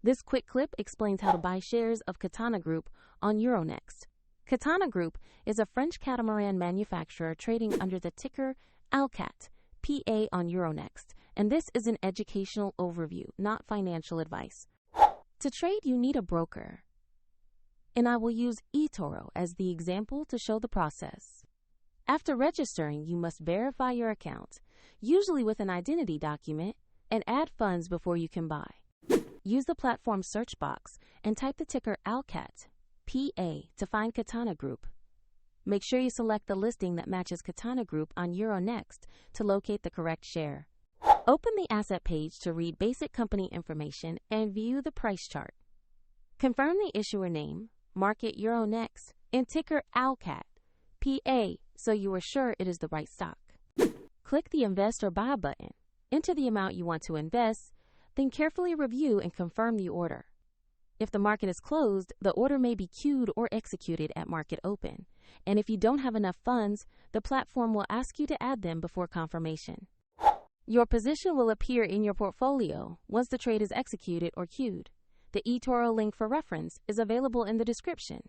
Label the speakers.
Speaker 1: This quick clip explains how to buy shares of Catana Group on Euronext. Catana Group is a French catamaran manufacturer trading under the ticker ALCAT.PA on Euronext, and this is an educational overview, not financial advice. To trade, you need a broker, and I will use eToro as the example to show the process. After registering, you must verify your account, usually with an identity document, and add funds before you can buy. Use the platform search box and type the ticker ALCAT.PA to find Catana Group. Make sure you select the listing that matches Catana Group on Euronext to locate the correct share. Open the asset page to read basic company information and view the price chart. Confirm the issuer name, market Euronext, and ticker ALCAT.PA so you are sure it is the right stock. Click the Invest or Buy button. Enter the amount you want to invest, then carefully review and confirm the order. If the market is closed, the order may be queued or executed at market open. And if you don't have enough funds, the platform will ask you to add them before confirmation. Your position will appear in your portfolio once the trade is executed or queued. The eToro link for reference is available in the description.